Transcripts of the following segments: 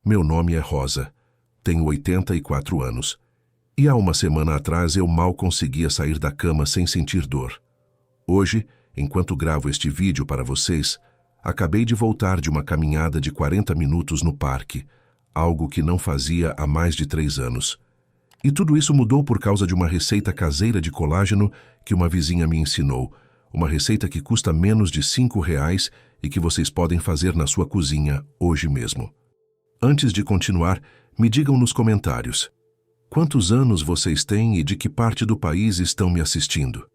Meu nome é Rosa. Tenho 84 anos. E há uma semana atrás eu mal conseguia sair da cama sem sentir dor. Hoje, enquanto gravo este vídeo para vocês, acabei de voltar de uma caminhada de 40 minutos no parque, algo que não fazia há mais de 3 anos. E tudo isso mudou por causa de uma receita caseira de colágeno que uma vizinha me ensinou, uma receita que custa menos de R$ 5 e que vocês podem fazer na sua cozinha hoje mesmo. Antes de continuar, me digam nos comentários: quantos anos vocês têm e de que parte do país estão me assistindo?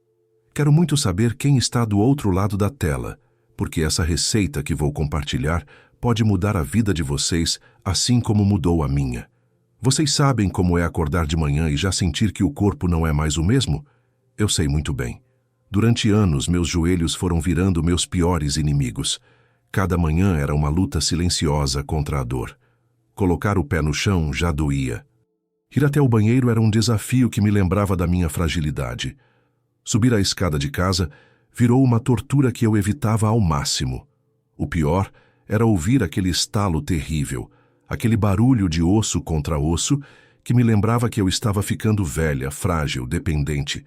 Quero muito saber quem está do outro lado da tela, porque essa receita que vou compartilhar pode mudar a vida de vocês, assim como mudou a minha. Vocês sabem como é acordar de manhã e já sentir que o corpo não é mais o mesmo? Eu sei muito bem. Durante anos, meus joelhos foram virando meus piores inimigos. Cada manhã era uma luta silenciosa contra a dor. Colocar o pé no chão já doía. Ir até o banheiro era um desafio que me lembrava da minha fragilidade. Subir a escada de casa virou uma tortura que eu evitava ao máximo. O pior era ouvir aquele estalo terrível, aquele barulho de osso contra osso que me lembrava que eu estava ficando velha, frágil, dependente.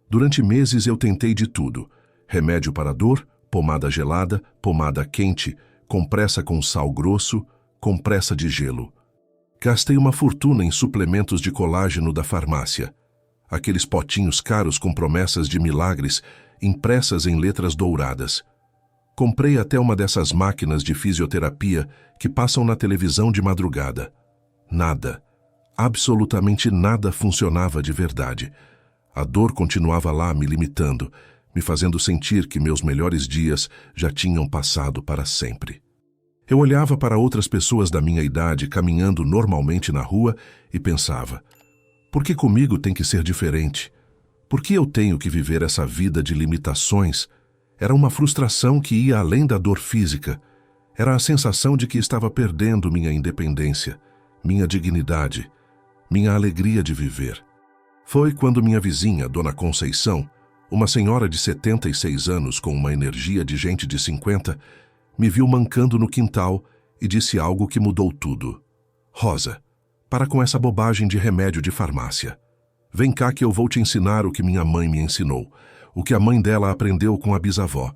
Durante meses eu tentei de tudo: remédio para dor, pomada gelada, pomada quente, compressa com sal grosso, compressa de gelo. Gastei uma fortuna em suplementos de colágeno da farmácia. Aqueles potinhos caros com promessas de milagres impressas em letras douradas. Comprei até uma dessas máquinas de fisioterapia que passam na televisão de madrugada. Nada, absolutamente nada funcionava de verdade. A dor continuava lá me limitando, me fazendo sentir que meus melhores dias já tinham passado para sempre. Eu olhava para outras pessoas da minha idade caminhando normalmente na rua e pensava: por que comigo tem que ser diferente? Por que eu tenho que viver essa vida de limitações? Era uma frustração que ia além da dor física. Era a sensação de que estava perdendo minha independência, minha dignidade, minha alegria de viver. Foi quando minha vizinha, Dona Conceição, uma senhora de 76 anos com uma energia de gente de 50, me viu mancando no quintal e disse algo que mudou tudo. Rosa, para com essa bobagem de remédio de farmácia. Vem cá que eu vou te ensinar o que minha mãe me ensinou, o que a mãe dela aprendeu com a bisavó.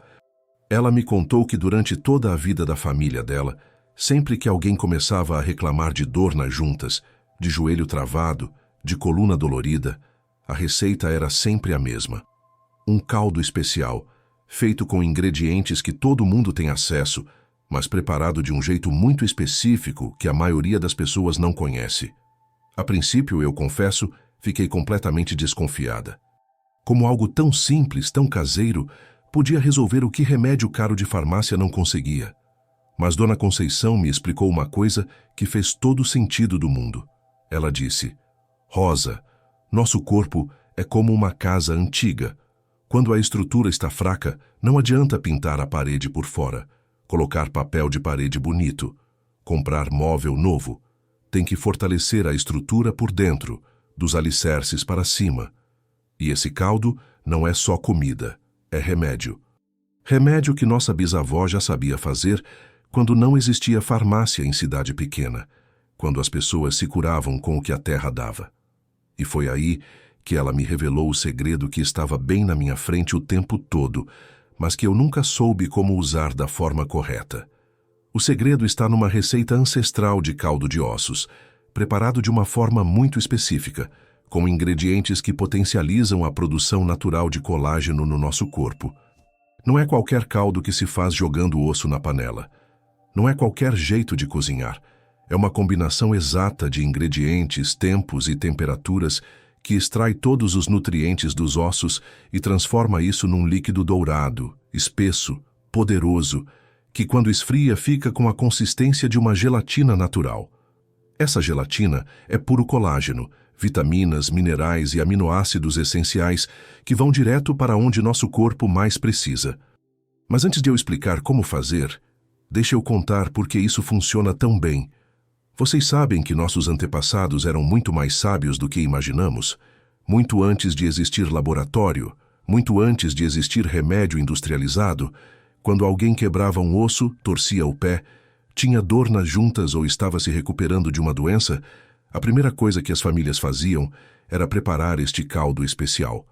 Ela me contou que durante toda a vida da família dela, sempre que alguém começava a reclamar de dor nas juntas, de joelho travado, de coluna dolorida, a receita era sempre a mesma. Um caldo especial, feito com ingredientes que todo mundo tem acesso, mas preparado de um jeito muito específico que a maioria das pessoas não conhece. A princípio, eu confesso, fiquei completamente desconfiada. Como algo tão simples, tão caseiro, podia resolver o que remédio caro de farmácia não conseguia. Mas Dona Conceição me explicou uma coisa que fez todo o sentido do mundo. Ela disse: Rosa, nosso corpo é como uma casa antiga. Quando a estrutura está fraca, não adianta pintar a parede por fora, colocar papel de parede bonito, comprar móvel novo. Tem que fortalecer a estrutura por dentro, dos alicerces para cima. E esse caldo não é só comida, é remédio. Remédio que nossa bisavó já sabia fazer quando não existia farmácia em cidade pequena, quando as pessoas se curavam com o que a terra dava. E foi aí que ela me revelou o segredo que estava bem na minha frente o tempo todo, mas que eu nunca soube como usar da forma correta. O segredo está numa receita ancestral de caldo de ossos, preparado de uma forma muito específica, com ingredientes que potencializam a produção natural de colágeno no nosso corpo. Não é qualquer caldo que se faz jogando o osso na panela. Não é qualquer jeito de cozinhar. É uma combinação exata de ingredientes, tempos e temperaturas que extrai todos os nutrientes dos ossos e transforma isso num líquido dourado, espesso, poderoso, que quando esfria fica com a consistência de uma gelatina natural. Essa gelatina é puro colágeno, vitaminas, minerais e aminoácidos essenciais que vão direto para onde nosso corpo mais precisa. Mas antes de eu explicar como fazer, deixe eu contar por que isso funciona tão bem. Vocês sabem que nossos antepassados eram muito mais sábios do que imaginamos? Muito antes de existir laboratório, muito antes de existir remédio industrializado, quando alguém quebrava um osso, torcia o pé, tinha dor nas juntas ou estava se recuperando de uma doença, a primeira coisa que as famílias faziam era preparar este caldo especial.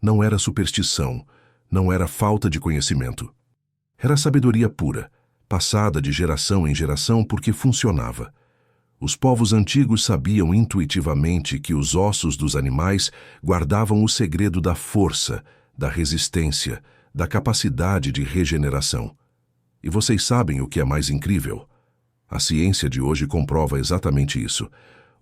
Não era superstição, não era falta de conhecimento. Era sabedoria pura, passada de geração em geração porque funcionava. Os povos antigos sabiam intuitivamente que os ossos dos animais guardavam o segredo da força, da resistência, da capacidade de regeneração. E vocês sabem o que é mais incrível? A ciência de hoje comprova exatamente isso.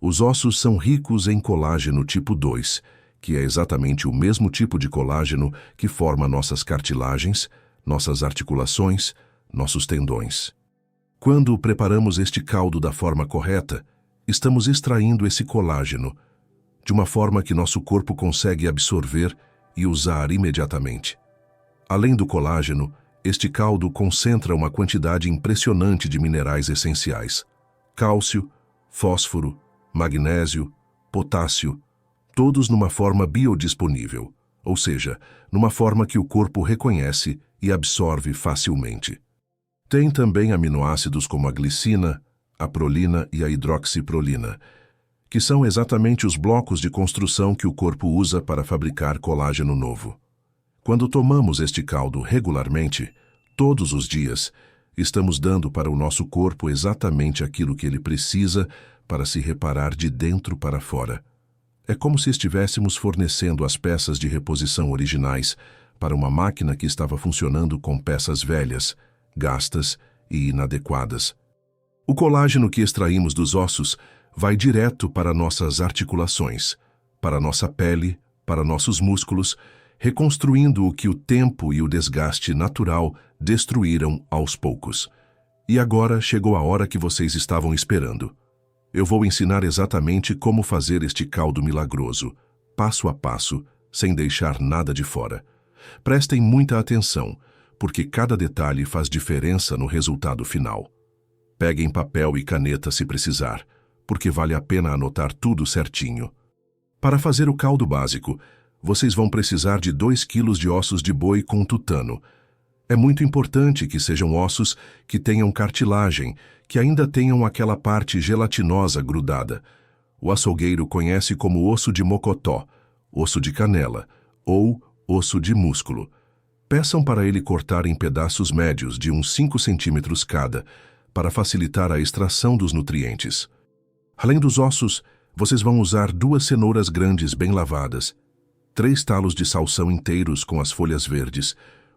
Os ossos são ricos em colágeno tipo 2, que é exatamente o mesmo tipo de colágeno que forma nossas cartilagens, nossas articulações, nossos tendões. Quando preparamos este caldo da forma correta, estamos extraindo esse colágeno de uma forma que nosso corpo consegue absorver e usar imediatamente. Além do colágeno, este caldo concentra uma quantidade impressionante de minerais essenciais: cálcio, fósforo, magnésio, potássio, todos numa forma biodisponível, ou seja, numa forma que o corpo reconhece e absorve facilmente. Tem também aminoácidos como a glicina, a prolina e a hidroxiprolina, que são exatamente os blocos de construção que o corpo usa para fabricar colágeno novo. Quando tomamos este caldo regularmente, todos os dias, estamos dando para o nosso corpo exatamente aquilo que ele precisa para se reparar de dentro para fora. É como se estivéssemos fornecendo as peças de reposição originais para uma máquina que estava funcionando com peças velhas, gastas e inadequadas. O colágeno que extraímos dos ossos vai direto para nossas articulações, para nossa pele, para nossos músculos, reconstruindo o que o tempo e o desgaste natural destruíram aos poucos. E agora chegou a hora que vocês estavam esperando. Eu vou ensinar exatamente como fazer este caldo milagroso, passo a passo, sem deixar nada de fora. Prestem muita atenção, porque cada detalhe faz diferença no resultado final. Peguem papel e caneta se precisar, porque vale a pena anotar tudo certinho. Para fazer o caldo básico, vocês vão precisar de 2 quilos de ossos de boi com tutano. É muito importante que sejam ossos que tenham cartilagem, que ainda tenham aquela parte gelatinosa grudada. O açougueiro conhece como osso de mocotó, osso de canela ou osso de músculo. Peçam para ele cortar em pedaços médios de uns 5 centímetros cada, para facilitar a extração dos nutrientes. Além dos ossos, vocês vão usar 2 cenouras grandes bem lavadas, 3 talos de salsão inteiros com as folhas verdes,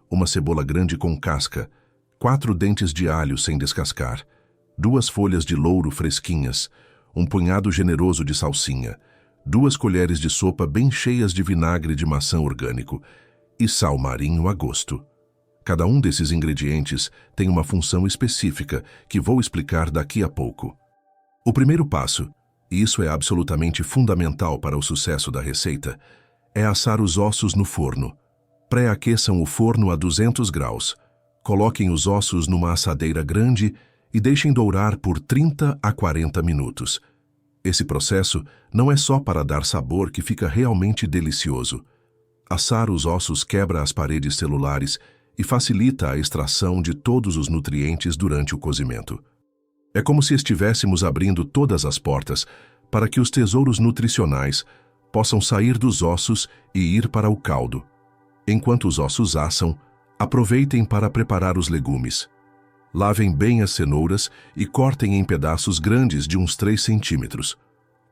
uma cebola grande com casca, 4 dentes de alho sem descascar, 2 folhas de louro fresquinhas, um punhado generoso de salsinha, 2 colheres de sopa bem cheias de vinagre de maçã orgânico e sal marinho a gosto. Cada um desses ingredientes tem uma função específica que vou explicar daqui a pouco. O primeiro passo, e isso é absolutamente fundamental para o sucesso da receita, é assar os ossos no forno. Pré-aqueçam o forno a 200 graus. Coloquem os ossos numa assadeira grande e deixem dourar por 30 a 40 minutos. Esse processo não é só para dar sabor que fica realmente delicioso. Assar os ossos quebra as paredes celulares e facilita a extração de todos os nutrientes durante o cozimento. É como se estivéssemos abrindo todas as portas para que os tesouros nutricionais possam sair dos ossos e ir para o caldo. Enquanto os ossos assam, aproveitem para preparar os legumes. Lavem bem as cenouras e cortem em pedaços grandes de uns 3 centímetros.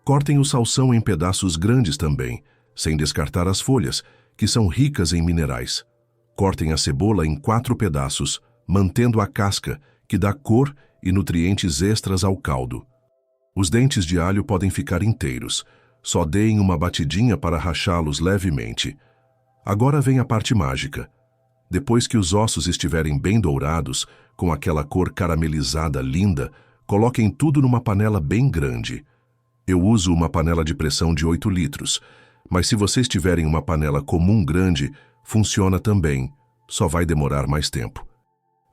Cortem o salsão em pedaços grandes também, sem descartar as folhas, que são ricas em minerais. Cortem a cebola em 4 pedaços, mantendo a casca, que dá cor e nutrientes extras ao caldo. Os dentes de alho podem ficar inteiros. Só deem uma batidinha para rachá-los levemente. Agora vem a parte mágica. Depois que os ossos estiverem bem dourados, com aquela cor caramelizada linda, coloquem tudo numa panela bem grande. Eu uso uma panela de pressão de 8 litros, mas se vocês tiverem uma panela comum grande, funciona também, só vai demorar mais tempo.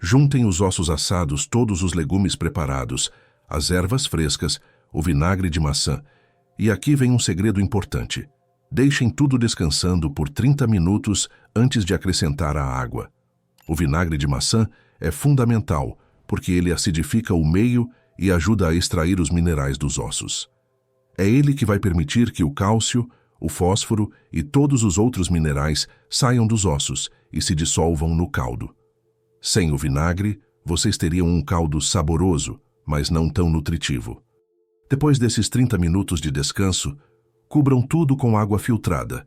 Juntem os ossos assados, todos os legumes preparados, as ervas frescas, o vinagre de maçã. E aqui vem um segredo importante. Deixem tudo descansando por 30 minutos antes de acrescentar a água. O vinagre de maçã é fundamental, porque ele acidifica o meio e ajuda a extrair os minerais dos ossos. É ele que vai permitir que o cálcio, o fósforo e todos os outros minerais saiam dos ossos e se dissolvam no caldo. Sem o vinagre, vocês teriam um caldo saboroso, mas não tão nutritivo. Depois desses 30 minutos de descanso, cubram tudo com água filtrada,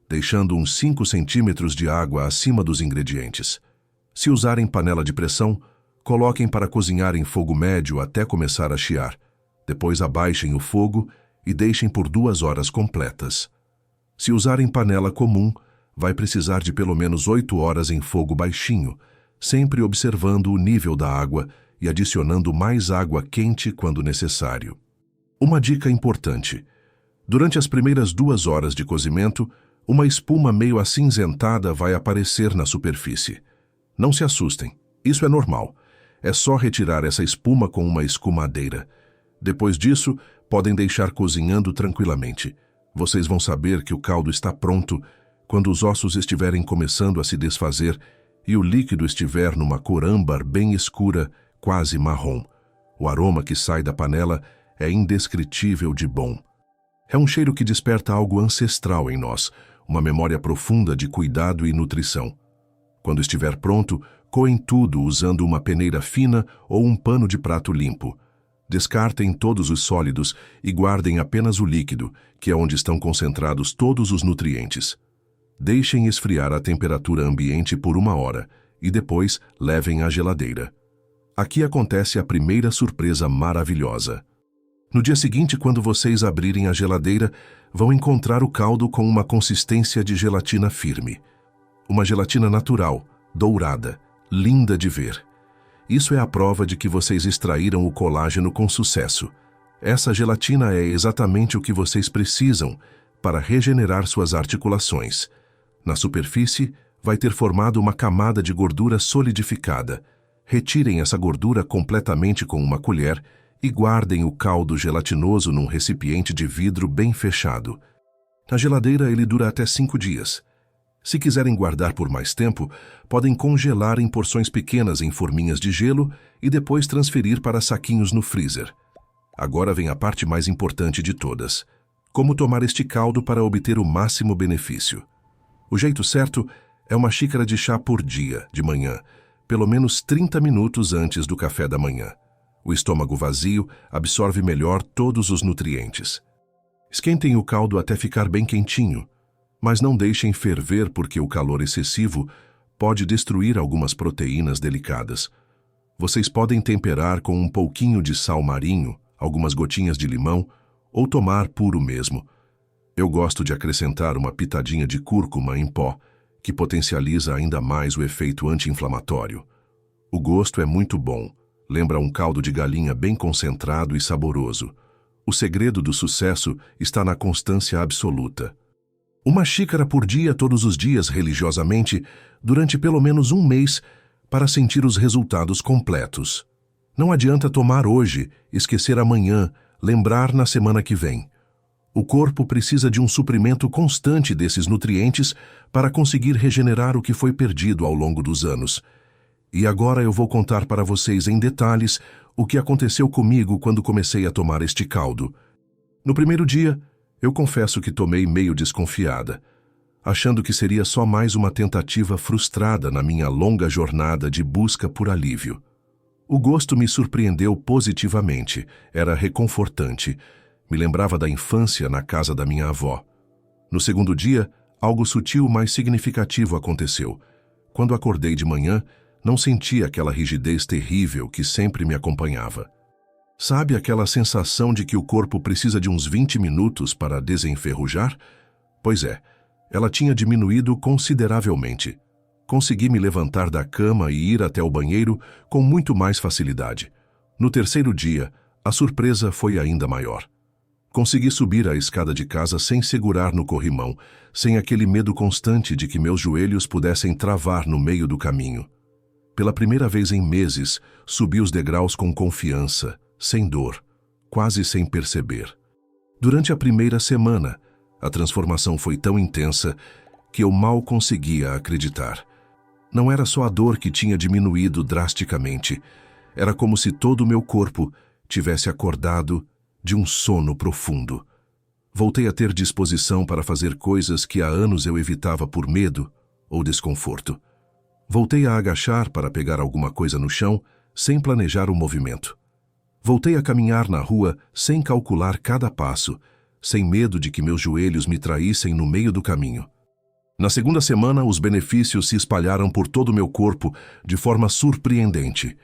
deixando uns 5 centímetros de água acima dos ingredientes. Se usarem panela de pressão, coloquem para cozinhar em fogo médio até começar a chiar. Depois abaixem o fogo e deixem por 2 horas completas. Se usarem panela comum, vai precisar de pelo menos 8 horas em fogo baixinho, sempre observando o nível da água e adicionando mais água quente quando necessário. Uma dica importante: durante as primeiras 2 horas de cozimento, uma espuma meio acinzentada vai aparecer na superfície. Não se assustem, isso é normal. É só retirar essa espuma com uma escumadeira. Depois disso, podem deixar cozinhando tranquilamente. Vocês vão saber que o caldo está pronto quando os ossos estiverem começando a se desfazer e o líquido estiver numa cor âmbar bem escura, quase marrom. O aroma que sai da panela é indescritível de bom. É um cheiro que desperta algo ancestral em nós, uma memória profunda de cuidado e nutrição. Quando estiver pronto, coem tudo usando uma peneira fina ou um pano de prato limpo. Descartem todos os sólidos e guardem apenas o líquido, que é onde estão concentrados todos os nutrientes. Deixem esfriar a temperatura ambiente por 1 hora e depois levem à geladeira. Aqui acontece a primeira surpresa maravilhosa. No dia seguinte, quando vocês abrirem a geladeira, vão encontrar o caldo com uma consistência de gelatina firme. Uma gelatina natural, dourada, linda de ver. Isso é a prova de que vocês extraíram o colágeno com sucesso. Essa gelatina é exatamente o que vocês precisam para regenerar suas articulações. Na superfície, vai ter formado uma camada de gordura solidificada. Retirem essa gordura completamente com uma colher e guardem o caldo gelatinoso num recipiente de vidro bem fechado. Na geladeira, ele dura até 5 dias. Se quiserem guardar por mais tempo, podem congelar em porções pequenas em forminhas de gelo e depois transferir para saquinhos no freezer. Agora vem a parte mais importante de todas: como tomar este caldo para obter o máximo benefício. O jeito certo é 1 xícara de chá por dia, de manhã, pelo menos 30 minutos antes do café da manhã. O estômago vazio absorve melhor todos os nutrientes. Esquentem o caldo até ficar bem quentinho, mas não deixem ferver porque o calor excessivo pode destruir algumas proteínas delicadas. Vocês podem temperar com um pouquinho de sal marinho, algumas gotinhas de limão ou tomar puro mesmo. Eu gosto de acrescentar uma pitadinha de cúrcuma em pó, que potencializa ainda mais o efeito anti-inflamatório. O gosto é muito bom, lembra um caldo de galinha bem concentrado e saboroso. O segredo do sucesso está na constância absoluta. 1 xícara por dia todos os dias religiosamente, durante pelo menos 1 mês, para sentir os resultados completos. Não adianta tomar hoje, esquecer amanhã, lembrar na semana que vem. O corpo precisa de um suprimento constante desses nutrientes para conseguir regenerar o que foi perdido ao longo dos anos. E agora eu vou contar para vocês em detalhes o que aconteceu comigo quando comecei a tomar este caldo. No primeiro dia, eu confesso que tomei meio desconfiada, achando que seria só mais uma tentativa frustrada na minha longa jornada de busca por alívio. O gosto me surpreendeu positivamente, era reconfortante, me lembrava da infância na casa da minha avó. No segundo dia, algo sutil mas significativo aconteceu. Quando acordei de manhã, não senti aquela rigidez terrível que sempre me acompanhava. Sabe aquela sensação de que o corpo precisa de uns 20 minutos para desenferrujar? Pois é, ela tinha diminuído consideravelmente. Consegui me levantar da cama e ir até o banheiro com muito mais facilidade. No terceiro dia, a surpresa foi ainda maior. Consegui subir a escada de casa sem segurar no corrimão, sem aquele medo constante de que meus joelhos pudessem travar no meio do caminho. Pela primeira vez em meses, subi os degraus com confiança, sem dor, quase sem perceber. Durante a primeira semana, a transformação foi tão intensa que eu mal conseguia acreditar. Não era só a dor que tinha diminuído drasticamente. Era como se todo o meu corpo tivesse acordado de um sono profundo. Voltei a ter disposição para fazer coisas que há anos eu evitava por medo ou desconforto. Voltei a agachar para pegar alguma coisa no chão, sem planejar o movimento. Voltei a caminhar na rua sem calcular cada passo, sem medo de que meus joelhos me traíssem no meio do caminho. Na segunda semana, os benefícios se espalharam por todo o meu corpo de forma surpreendente.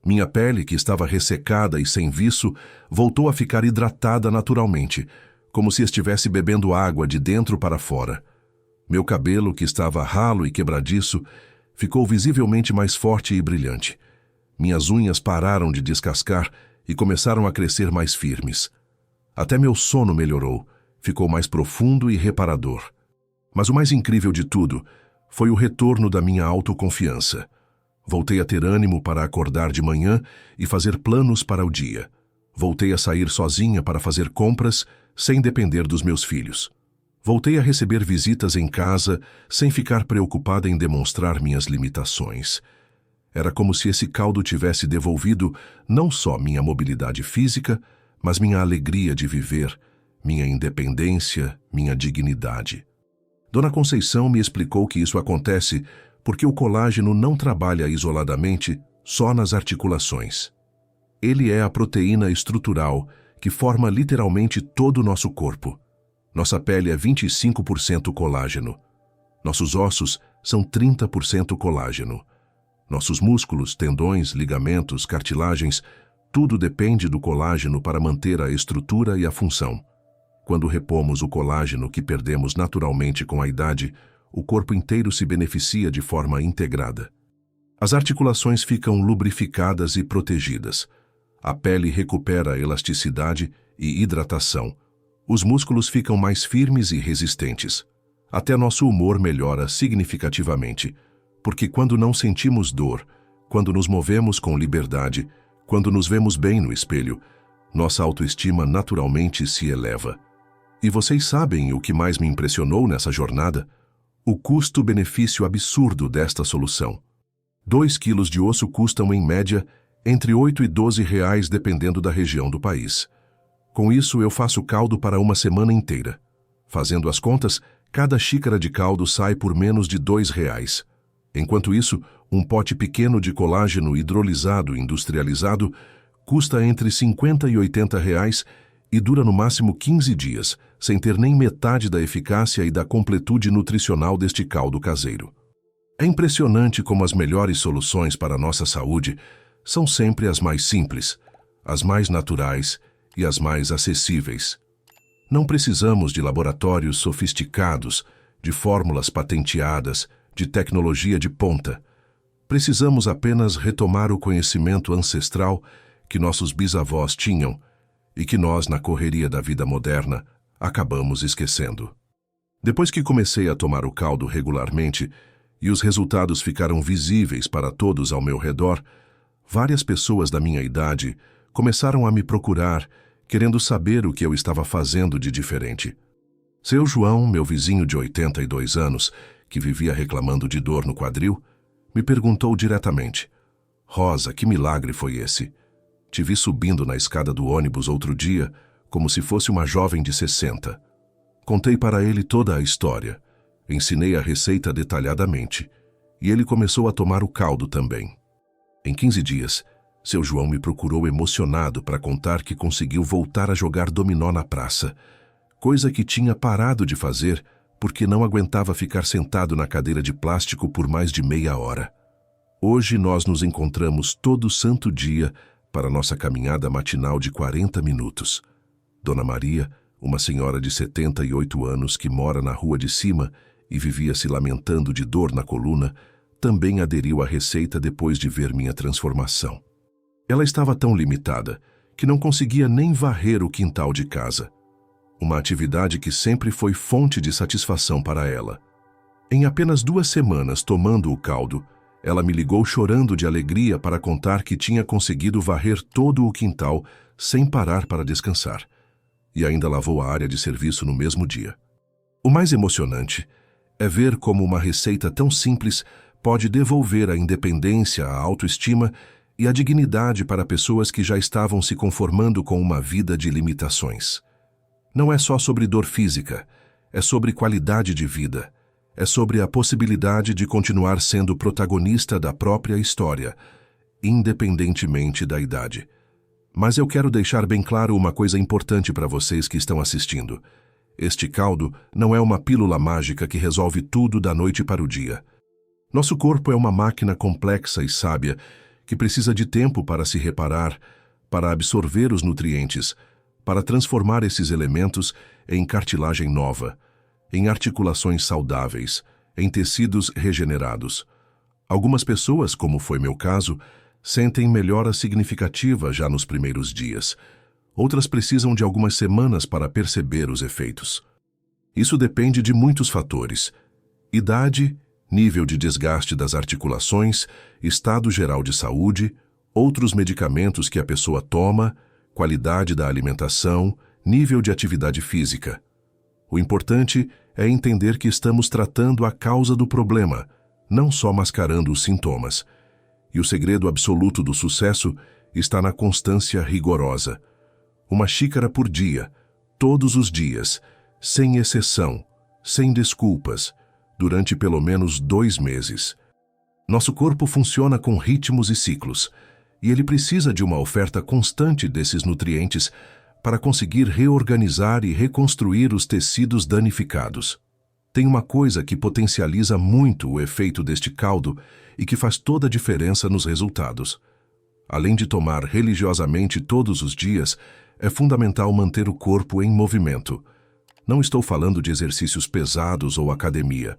Minha pele, que estava ressecada e sem viço, voltou a ficar hidratada naturalmente, como se estivesse bebendo água de dentro para fora. Meu cabelo, que estava ralo e quebradiço, ficou visivelmente mais forte e brilhante. Minhas unhas pararam de descascar e começaram a crescer mais firmes. Até meu sono melhorou, ficou mais profundo e reparador. Mas o mais incrível de tudo foi o retorno da minha autoconfiança. Voltei a ter ânimo para acordar de manhã e fazer planos para o dia. Voltei a sair sozinha para fazer compras sem depender dos meus filhos. Voltei a receber visitas em casa sem ficar preocupada em demonstrar minhas limitações. Era como se esse caldo tivesse devolvido não só minha mobilidade física, mas minha alegria de viver, minha independência, minha dignidade. Dona Conceição me explicou que isso acontece porque o colágeno não trabalha isoladamente só nas articulações. Ele é a proteína estrutural que forma literalmente todo o nosso corpo. Nossa pele é 25% colágeno. Nossos ossos são 30% colágeno. Nossos músculos, tendões, ligamentos, cartilagens, tudo depende do colágeno para manter a estrutura e a função. Quando repomos o colágeno que perdemos naturalmente com a idade, o corpo inteiro se beneficia de forma integrada. As articulações ficam lubrificadas e protegidas. A pele recupera a elasticidade e hidratação. Os músculos ficam mais firmes e resistentes. Até nosso humor melhora significativamente, porque quando não sentimos dor, quando nos movemos com liberdade, quando nos vemos bem no espelho, nossa autoestima naturalmente se eleva. E vocês sabem o que mais me impressionou nessa jornada? O custo-benefício absurdo desta solução. 2 quilos de osso custam, em média, entre 8 e 12 reais, dependendo da região do país. Com isso, eu faço caldo para uma semana inteira. Fazendo as contas, cada xícara de caldo sai por menos de 2 reais. Enquanto isso, um pote pequeno de colágeno hidrolisado industrializado custa entre 50 e 80 reais e dura no máximo 15 dias, sem ter nem metade da eficácia e da completude nutricional deste caldo caseiro. É impressionante como as melhores soluções para a nossa saúde são sempre as mais simples, as mais naturais e as mais acessíveis. Não precisamos de laboratórios sofisticados, de fórmulas patenteadas, de tecnologia de ponta. Precisamos apenas retomar o conhecimento ancestral que nossos bisavós tinham e que nós, na correria da vida moderna, acabamos esquecendo. Depois que comecei a tomar o caldo regularmente e os resultados ficaram visíveis para todos ao meu redor, várias pessoas da minha idade começaram a me procurar, querendo saber o que eu estava fazendo de diferente. Seu João, meu vizinho de 82 anos, que vivia reclamando de dor no quadril, me perguntou diretamente: "Rosa, que milagre foi esse? Te vi subindo na escada do ônibus outro dia, como se fosse uma jovem de 60. Contei para ele toda a história, ensinei a receita detalhadamente, e ele começou a tomar o caldo também. Em 15 dias, seu João me procurou emocionado para contar que conseguiu voltar a jogar dominó na praça, coisa que tinha parado de fazer porque não aguentava ficar sentado na cadeira de plástico por mais de meia hora. Hoje nós nos encontramos todo santo dia para nossa caminhada matinal de 40 minutos. Dona Maria, uma senhora de 78 anos que mora na rua de cima e vivia se lamentando de dor na coluna, também aderiu à receita depois de ver minha transformação. Ela estava tão limitada que não conseguia nem varrer o quintal de casa, uma atividade que sempre foi fonte de satisfação para ela. Em apenas 2 semanas tomando o caldo, ela me ligou chorando de alegria para contar que tinha conseguido varrer todo o quintal sem parar para descansar, e ainda lavou a área de serviço no mesmo dia. O mais emocionante é ver como uma receita tão simples pode devolver a independência, a autoestima e a dignidade para pessoas que já estavam se conformando com uma vida de limitações. Não é só sobre dor física, é sobre qualidade de vida, é sobre a possibilidade de continuar sendo protagonista da própria história, independentemente da idade. Mas eu quero deixar bem claro uma coisa importante para vocês que estão assistindo. Este caldo não é uma pílula mágica que resolve tudo da noite para o dia. Nosso corpo é uma máquina complexa e sábia que precisa de tempo para se reparar, para absorver os nutrientes, para transformar esses elementos em cartilagem nova, em articulações saudáveis, em tecidos regenerados. Algumas pessoas, como foi meu caso, sentem melhora significativa já nos primeiros dias. Outras precisam de algumas semanas para perceber os efeitos. Isso depende de muitos fatores: idade, nível de desgaste das articulações, estado geral de saúde, outros medicamentos que a pessoa toma, qualidade da alimentação, nível de atividade física. O importante é entender que estamos tratando a causa do problema, não só mascarando os sintomas. E o segredo absoluto do sucesso está na constância rigorosa. Uma xícara por dia, todos os dias, sem exceção, sem desculpas, durante pelo menos 2 meses. Nosso corpo funciona com ritmos e ciclos, e ele precisa de uma oferta constante desses nutrientes para conseguir reorganizar e reconstruir os tecidos danificados. Tem uma coisa que potencializa muito o efeito deste caldo e que faz toda a diferença nos resultados. Além de tomar religiosamente todos os dias, é fundamental manter o corpo em movimento. Não estou falando de exercícios pesados ou academia.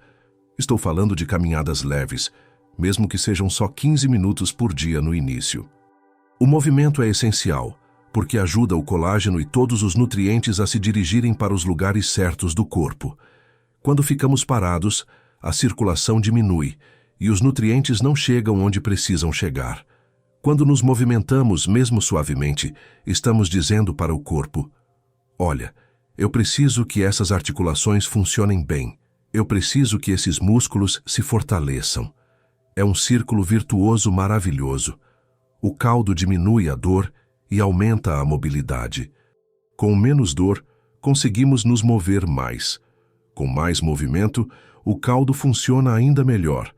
Estou falando de caminhadas leves, mesmo que sejam só 15 minutos por dia no início. O movimento é essencial, porque ajuda o colágeno e todos os nutrientes a se dirigirem para os lugares certos do corpo. Quando ficamos parados, a circulação diminui e os nutrientes não chegam onde precisam chegar. Quando nos movimentamos, mesmo suavemente, estamos dizendo para o corpo: olha, eu preciso que essas articulações funcionem bem. Eu preciso que esses músculos se fortaleçam. É um círculo virtuoso maravilhoso. O caldo diminui a dor e aumenta a mobilidade. Com menos dor, conseguimos nos mover mais. Com mais movimento, o caldo funciona ainda melhor.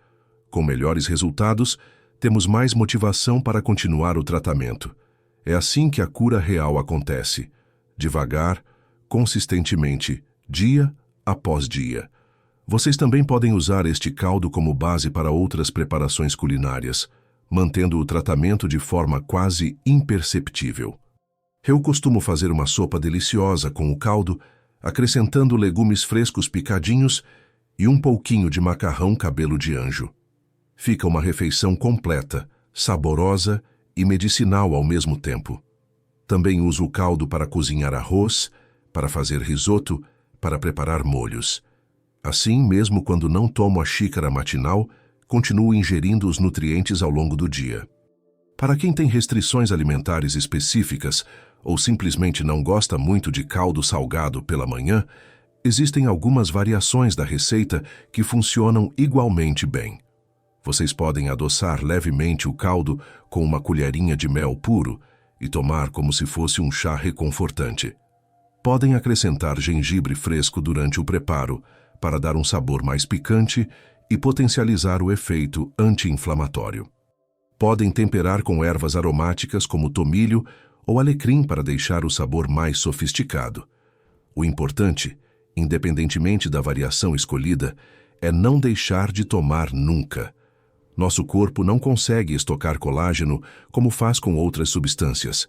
Com melhores resultados, temos mais motivação para continuar o tratamento. É assim que a cura real acontece. Devagar, consistentemente, dia após dia. Vocês também podem usar este caldo como base para outras preparações culinárias, mantendo o tratamento de forma quase imperceptível. Eu costumo fazer uma sopa deliciosa com o caldo, acrescentando legumes frescos picadinhos e um pouquinho de macarrão cabelo de anjo. Fica uma refeição completa, saborosa e medicinal ao mesmo tempo. Também uso o caldo para cozinhar arroz, para fazer risoto, para preparar molhos. Assim, mesmo quando não tomo a xícara matinal, continuo ingerindo os nutrientes ao longo do dia. Para quem tem restrições alimentares específicas ou simplesmente não gosta muito de caldo salgado pela manhã, existem algumas variações da receita que funcionam igualmente bem. Vocês podem adoçar levemente o caldo com uma colherinha de mel puro e tomar como se fosse um chá reconfortante. Podem acrescentar gengibre fresco durante o preparo para dar um sabor mais picante e potencializar o efeito anti-inflamatório. Podem temperar com ervas aromáticas como tomilho ou alecrim para deixar o sabor mais sofisticado. O importante, independentemente da variação escolhida, é não deixar de tomar nunca. Nosso corpo não consegue estocar colágeno como faz com outras substâncias.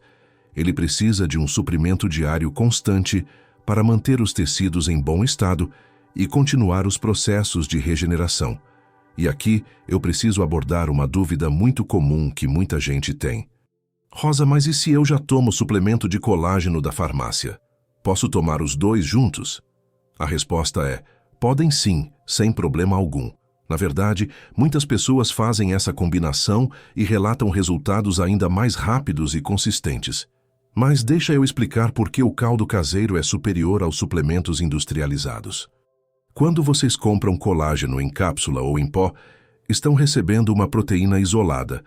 Ele precisa de um suprimento diário constante para manter os tecidos em bom estado e continuar os processos de regeneração. E aqui eu preciso abordar uma dúvida muito comum que muita gente tem. Rosa, mas e se eu já tomo suplemento de colágeno da farmácia? Posso tomar os dois juntos? A resposta é: podem sim, sem problema algum. Na verdade, muitas pessoas fazem essa combinação e relatam resultados ainda mais rápidos e consistentes. Mas deixa eu explicar por que o caldo caseiro é superior aos suplementos industrializados. Quando vocês compram colágeno em cápsula ou em pó, estão recebendo uma proteína isolada,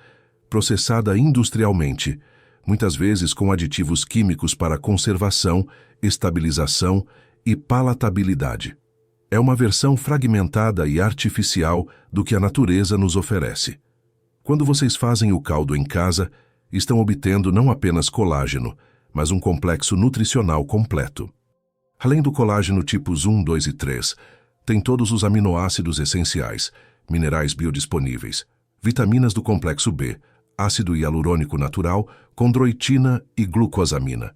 processada industrialmente, muitas vezes com aditivos químicos para conservação, estabilização e palatabilidade. É uma versão fragmentada e artificial do que a natureza nos oferece. Quando vocês fazem o caldo em casa, estão obtendo não apenas colágeno, mas um complexo nutricional completo. Além do colágeno tipos 1, 2 e 3, tem todos os aminoácidos essenciais, minerais biodisponíveis, vitaminas do complexo B, ácido hialurônico natural, condroitina e glucosamina.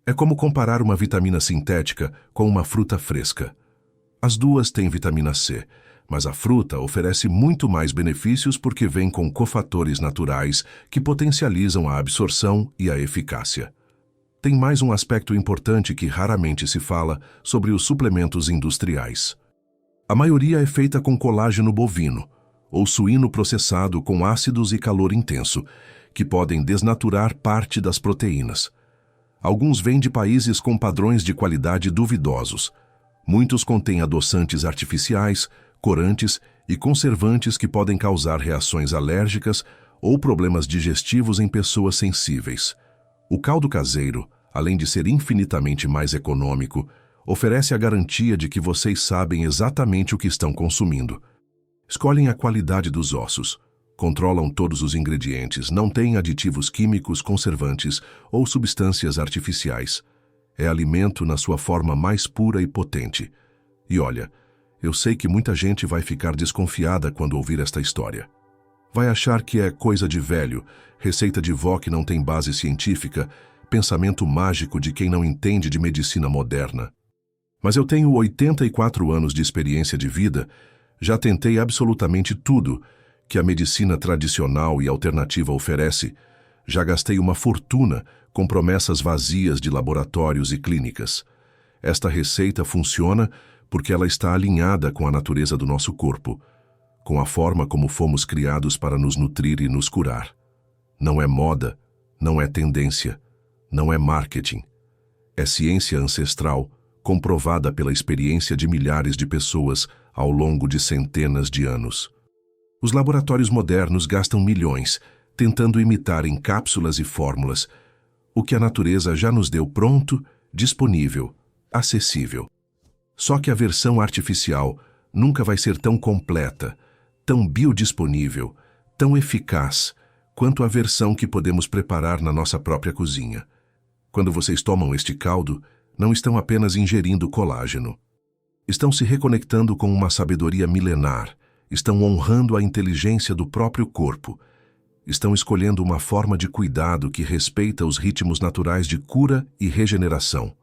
É como comparar uma vitamina sintética com uma fruta fresca. As duas têm vitamina C, mas a fruta oferece muito mais benefícios porque vem com cofatores naturais que potencializam a absorção e a eficácia. Tem mais um aspecto importante que raramente se fala sobre os suplementos industriais. A maioria é feita com colágeno bovino, ou suíno processado com ácidos e calor intenso, que podem desnaturar parte das proteínas. Alguns vêm de países com padrões de qualidade duvidosos. Muitos contêm adoçantes artificiais, corantes e conservantes que podem causar reações alérgicas ou problemas digestivos em pessoas sensíveis. O caldo caseiro, além de ser infinitamente mais econômico, oferece a garantia de que vocês sabem exatamente o que estão consumindo. Escolhem a qualidade dos ossos, controlam todos os ingredientes, não têm aditivos químicos, conservantes ou substâncias artificiais. É alimento na sua forma mais pura e potente. E olha, eu sei que muita gente vai ficar desconfiada quando ouvir esta história. Vai achar que é coisa de velho, receita de vó que não tem base científica, pensamento mágico de quem não entende de medicina moderna. Mas eu tenho 84 anos de experiência de vida, já tentei absolutamente tudo que a medicina tradicional e alternativa oferece, já gastei uma fortuna com promessas vazias de laboratórios e clínicas. Esta receita funciona porque ela está alinhada com a natureza do nosso corpo, com a forma como fomos criados para nos nutrir e nos curar. Não é moda, não é tendência, não é marketing. É ciência ancestral, comprovada pela experiência de milhares de pessoas ao longo de centenas de anos. Os laboratórios modernos gastam milhões tentando imitar em cápsulas e fórmulas o que a natureza já nos deu pronto, disponível, acessível. Só que a versão artificial nunca vai ser tão completa, tão biodisponível, tão eficaz quanto a versão que podemos preparar na nossa própria cozinha. Quando vocês tomam este caldo, não estão apenas ingerindo colágeno. Estão se reconectando com uma sabedoria milenar, estão honrando a inteligência do próprio corpo, estão escolhendo uma forma de cuidado que respeita os ritmos naturais de cura e regeneração.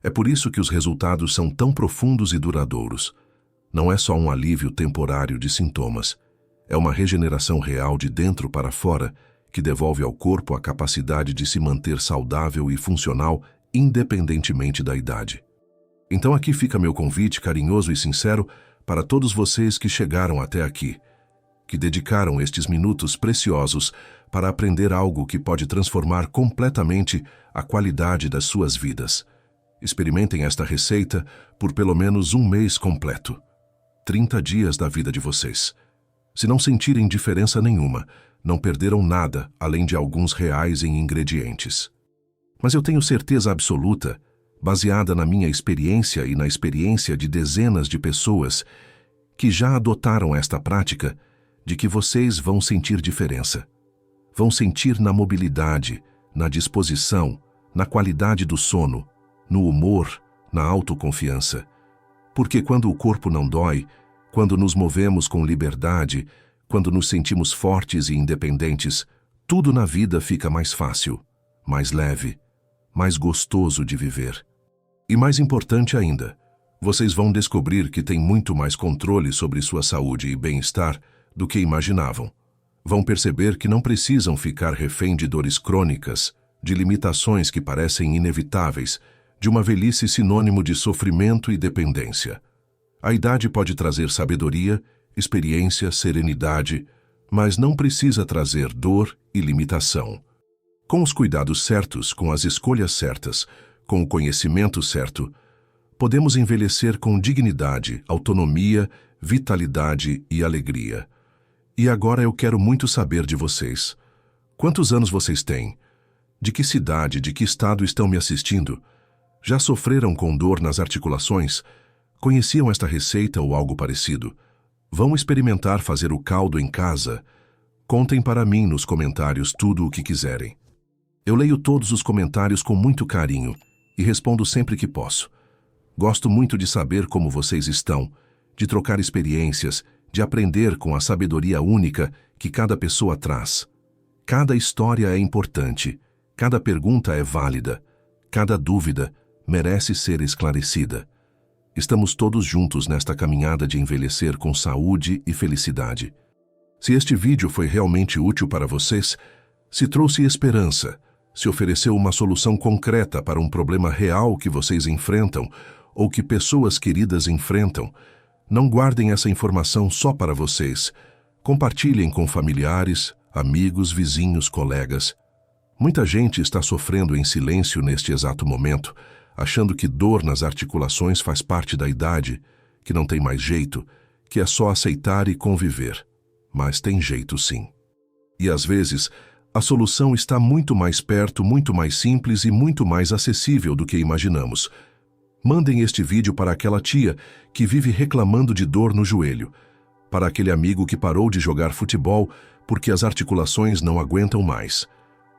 É por isso que os resultados são tão profundos e duradouros. Não é só um alívio temporário de sintomas, é uma regeneração real de dentro para fora que devolve ao corpo a capacidade de se manter saudável e funcional independentemente da idade. Então aqui fica meu convite carinhoso e sincero para todos vocês que chegaram até aqui, que dedicaram estes minutos preciosos para aprender algo que pode transformar completamente a qualidade das suas vidas. Experimentem esta receita por pelo menos um mês completo. 30 dias da vida de vocês. Se não sentirem diferença nenhuma, não perderam nada além de alguns reais em ingredientes. Mas eu tenho certeza absoluta, baseada na minha experiência e na experiência de dezenas de pessoas que já adotaram esta prática, de que vocês vão sentir diferença. Vão sentir na mobilidade, na disposição, na qualidade do sono, no humor, na autoconfiança. Porque quando o corpo não dói, quando nos movemos com liberdade, quando nos sentimos fortes e independentes, tudo na vida fica mais fácil, mais leve, mais gostoso de viver. E mais importante ainda, vocês vão descobrir que têm muito mais controle sobre sua saúde e bem-estar do que imaginavam. Vão perceber que não precisam ficar refém de dores crônicas, de limitações que parecem inevitáveis, de uma velhice sinônimo de sofrimento e dependência. A idade pode trazer sabedoria, experiência, serenidade, mas não precisa trazer dor e limitação. Com os cuidados certos, com as escolhas certas, com o conhecimento certo, podemos envelhecer com dignidade, autonomia, vitalidade e alegria. E agora eu quero muito saber de vocês. Quantos anos vocês têm? De que cidade, de que estado estão me assistindo? Já sofreram com dor nas articulações? Conheciam esta receita ou algo parecido? Vão experimentar fazer o caldo em casa? Contem para mim nos comentários tudo o que quiserem. Eu leio todos os comentários com muito carinho e respondo sempre que posso. Gosto muito de saber como vocês estão, de trocar experiências, de aprender com a sabedoria única que cada pessoa traz. Cada história é importante, cada pergunta é válida, cada dúvida merece ser esclarecida. Estamos todos juntos nesta caminhada de envelhecer com saúde e felicidade. Se este vídeo foi realmente útil para vocês, se trouxe esperança, se ofereceu uma solução concreta para um problema real que vocês enfrentam ou que pessoas queridas enfrentam, não guardem essa informação só para vocês. Compartilhem com familiares, amigos, vizinhos, colegas. Muita gente está sofrendo em silêncio neste exato momento, achando que dor nas articulações faz parte da idade, que não tem mais jeito, que é só aceitar e conviver. Mas tem jeito sim. E às vezes, a solução está muito mais perto, muito mais simples e muito mais acessível do que imaginamos. Mandem este vídeo para aquela tia que vive reclamando de dor no joelho, para aquele amigo que parou de jogar futebol porque as articulações não aguentam mais,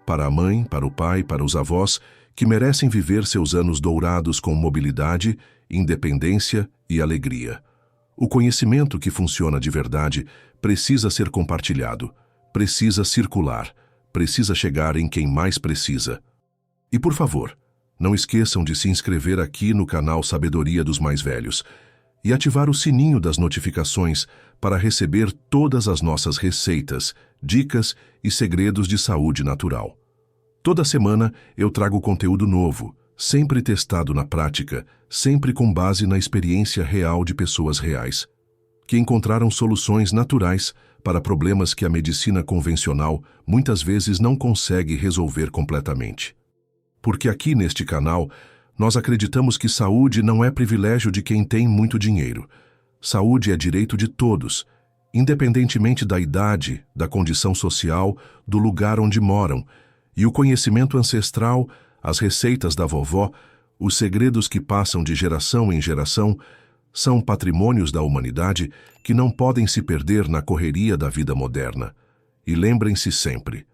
para a mãe, para o pai, para os avós que merecem viver seus anos dourados com mobilidade, independência e alegria. O conhecimento que funciona de verdade precisa ser compartilhado, precisa circular, precisa chegar em quem mais precisa. E por favor, não esqueçam de se inscrever aqui no canal Sabedoria dos Mais Velhos e ativar o sininho das notificações para receber todas as nossas receitas, dicas e segredos de saúde natural. Toda semana eu trago conteúdo novo, sempre testado na prática, sempre com base na experiência real de pessoas reais, que encontraram soluções naturais para problemas que a medicina convencional muitas vezes não consegue resolver completamente. Porque aqui neste canal, nós acreditamos que saúde não é privilégio de quem tem muito dinheiro. Saúde é direito de todos, independentemente da idade, da condição social, do lugar onde moram, e o conhecimento ancestral, as receitas da vovó, os segredos que passam de geração em geração, são patrimônios da humanidade que não podem se perder na correria da vida moderna. E lembrem-se sempre,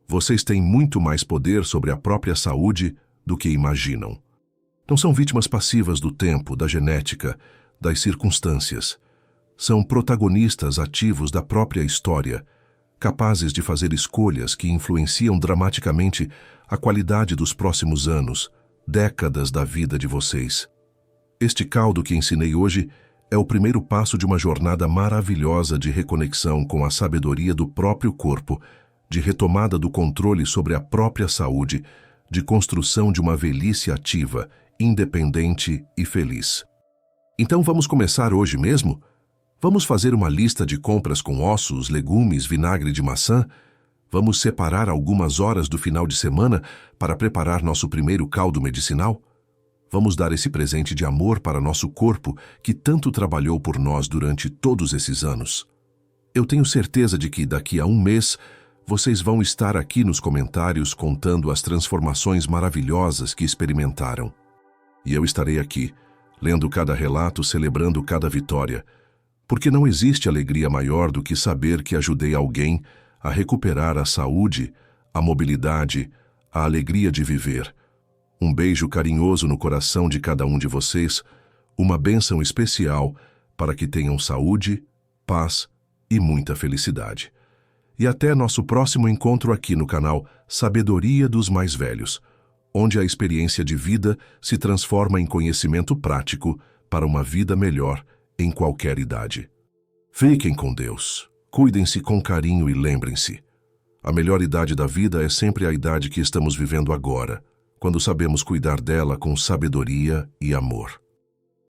vocês têm muito mais poder sobre a própria saúde do que imaginam. Não são vítimas passivas do tempo, da genética, das circunstâncias. São protagonistas ativos da própria história, capazes de fazer escolhas que influenciam dramaticamente a qualidade dos próximos anos, décadas da vida de vocês. Este caldo que ensinei hoje é o primeiro passo de uma jornada maravilhosa de reconexão com a sabedoria do próprio corpo, de retomada do controle sobre a própria saúde, de construção de uma velhice ativa, independente e feliz. Então vamos começar hoje mesmo? Vamos fazer uma lista de compras com ossos, legumes, vinagre de maçã? Vamos separar algumas horas do final de semana para preparar nosso primeiro caldo medicinal? Vamos dar esse presente de amor para nosso corpo que tanto trabalhou por nós durante todos esses anos. Eu tenho certeza de que daqui a um mês vocês vão estar aqui nos comentários contando as transformações maravilhosas que experimentaram. E eu estarei aqui, lendo cada relato, celebrando cada vitória, porque não existe alegria maior do que saber que ajudei alguém a recuperar a saúde, a mobilidade, a alegria de viver. Um beijo carinhoso no coração de cada um de vocês, uma bênção especial para que tenham saúde, paz e muita felicidade. E até nosso próximo encontro aqui no canal Sabedoria dos Mais Velhos, onde a experiência de vida se transforma em conhecimento prático para uma vida melhor em qualquer idade. Fiquem com Deus, cuidem-se com carinho e lembrem-se, a melhor idade da vida é sempre a idade que estamos vivendo agora, quando sabemos cuidar dela com sabedoria e amor.